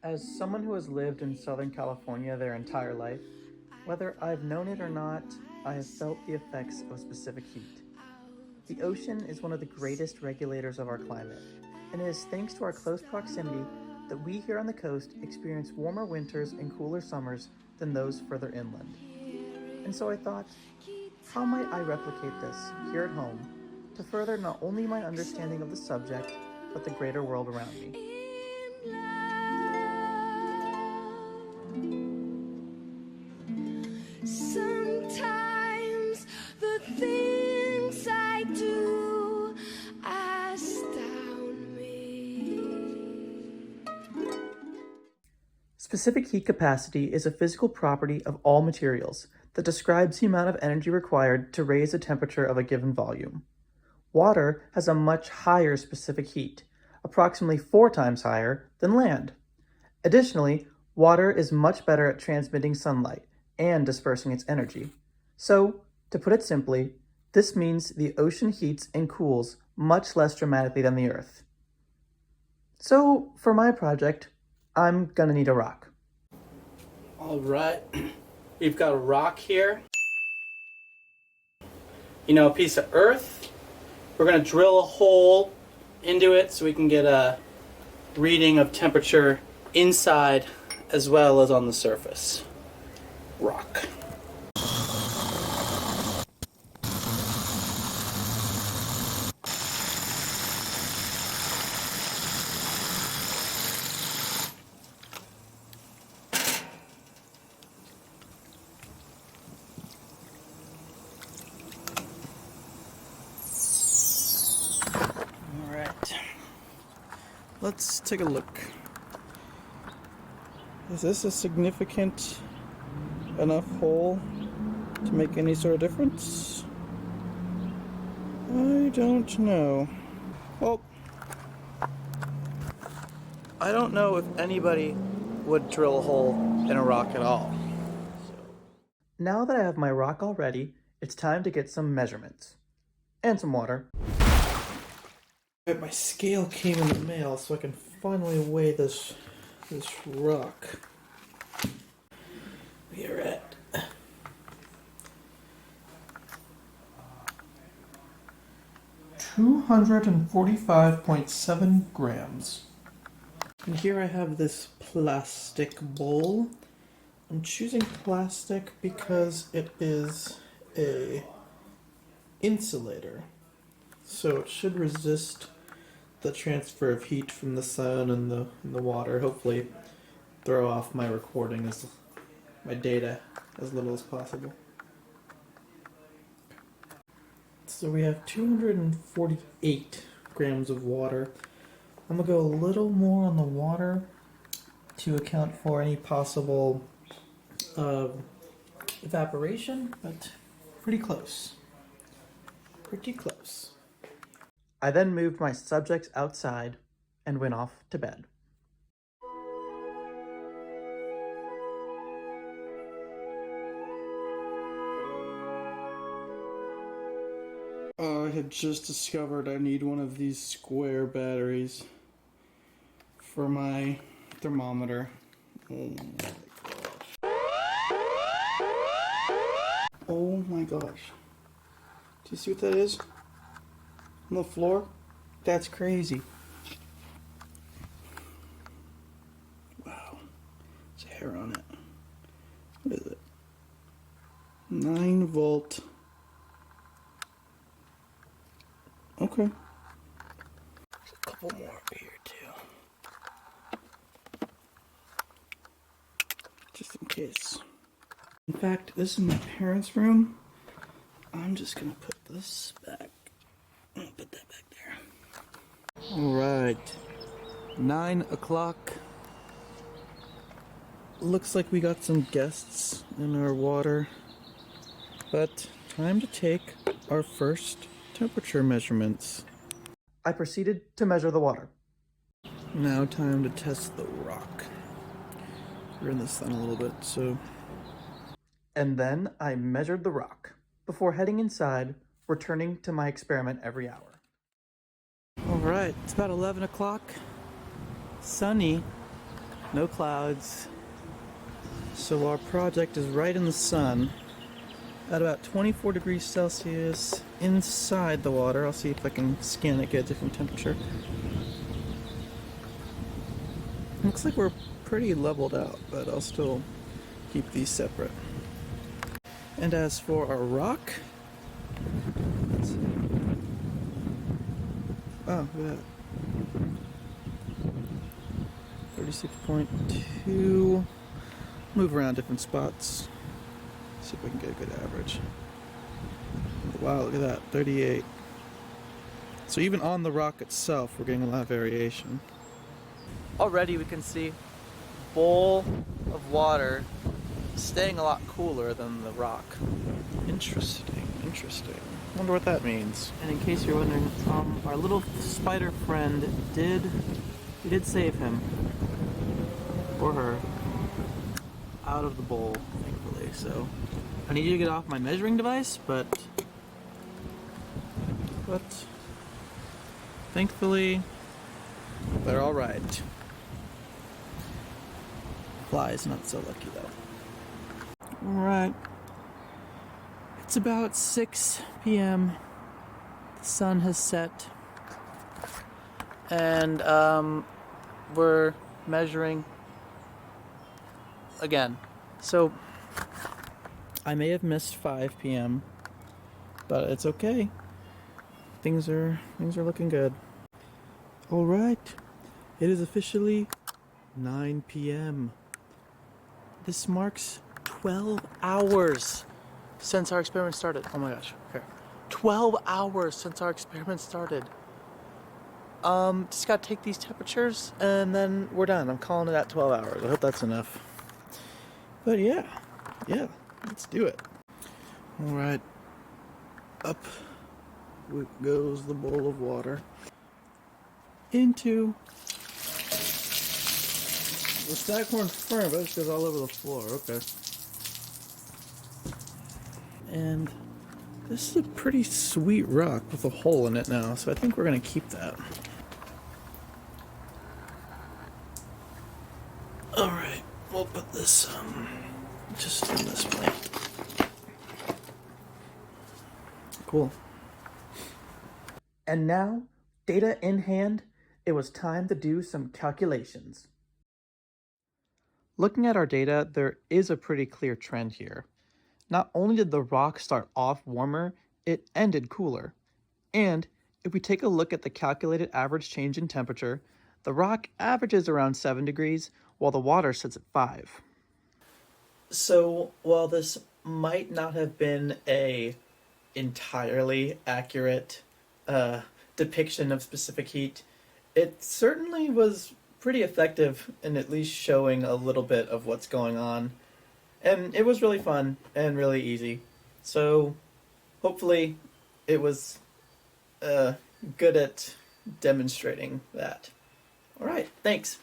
As someone who has lived in Southern California their entire life, whether I've known it or not, I have felt the effects of specific heat. The ocean is one of the greatest regulators of our climate, and it is thanks to our close proximity that we here on the coast experience warmer winters and cooler summers than those further inland. And so I thought, how might I replicate this here at home to further not only my understanding of the subject, but the greater world around me? Sometimes the things I do astound me. Specific heat capacity is a physical property of all materials that describes the amount of energy required to raise the temperature of a given volume. Water has a much higher specific heat, approximately 4 times higher than land. Additionally, water is much better at transmitting sunlight and dispersing its energy. So, to put it simply, this means the ocean heats and cools much less dramatically than the Earth. So, for my project, I'm gonna need a rock. All right, we've got a rock here. A piece of earth. We're gonna drill a hole into it so we can get a reading of temperature inside as well as on the surface. Rock. All right. Let's take a look. Is this a significant enough hole to make any sort of difference? I don't know. Well, I don't know if anybody would drill a hole in a rock at all. Now that I have my rock all ready, it's time to get some measurements. And some water. My scale came in the mail, so I can finally weigh this rock. We are at 245.7 grams. And here I have this plastic bowl. I'm choosing plastic because it is a insulator, so it should resist the transfer of heat from the sun and the water. Hopefully throw off my recording my data as little as possible. So we have 248 grams of water. I'm gonna go a little more on the water to account for any possible evaporation, but pretty close. Pretty close. I then moved my subjects outside and went off to bed. I had just discovered I need one of these square batteries for my thermometer. Oh my gosh. Oh my gosh. Do you see what that is? On the floor? That's crazy. Wow. There's hair on it. What is it? 9 volt. Okay. There's a couple more over here too. Just in case. In fact, this is my parents' room. I'm just gonna put this back. I'm gonna put that back there. Alright. 9 o'clock. Looks like we got some guests in our water. But time to take our first temperature measurements. I proceeded to measure the water. Now time to test the rock. We're in the sun a little bit, so... And then I measured the rock, before heading inside, returning to my experiment every hour. Alright, it's about 11 o'clock. Sunny. no clouds. So our project is right in the sun at about 24 degrees Celsius inside the water. I'll see if I can scan it, get a different temperature. Looks like we're pretty leveled out, but I'll still keep these separate. And as for our rock, let's see. Oh, look at that. 36.2. Move around different spots. See if we can get a good average. Wow, look at that, 38. So even on the rock itself, we're getting a lot of variation. Already we can see bowl of water staying a lot cooler than the rock. Interesting, interesting. Wonder what that means. And in case you're wondering, our little spider friend we did save him, or her, out of the bowl, thankfully. So I need you to get off my measuring device, but thankfully they're all right. Fly's not so lucky though. All right. It's about 6 p.m. The sun has set, and we're measuring again. So I may have missed 5 p.m., but it's okay. Things are looking good. All right, it is officially 9 p.m. This marks 12 hours since our experiment started. Oh my gosh, okay. 12 hours since our experiment started. Just gotta take these temperatures and then we're done. I'm calling it at 12 hours. I hope that's enough. But yeah, let's do it. All right, up goes the bowl of water into the Staghorn Fern, but it goes all over the floor. Okay. And this is a pretty sweet rock with a hole in it now, so I think we're gonna keep that. All right, we'll put this just in this plant. Cool. And now, data in hand, it was time to do some calculations. Looking at our data, there is a pretty clear trend here. Not only did the rock start off warmer, it ended cooler. And if we take a look at the calculated average change in temperature, the rock averages around 7 degrees, while the water sits at 5. So, while this might not have been a entirely accurate depiction of specific heat, it certainly was pretty effective in at least showing a little bit of what's going on. And it was really fun and really easy. So hopefully it was good at demonstrating that. All right, thanks.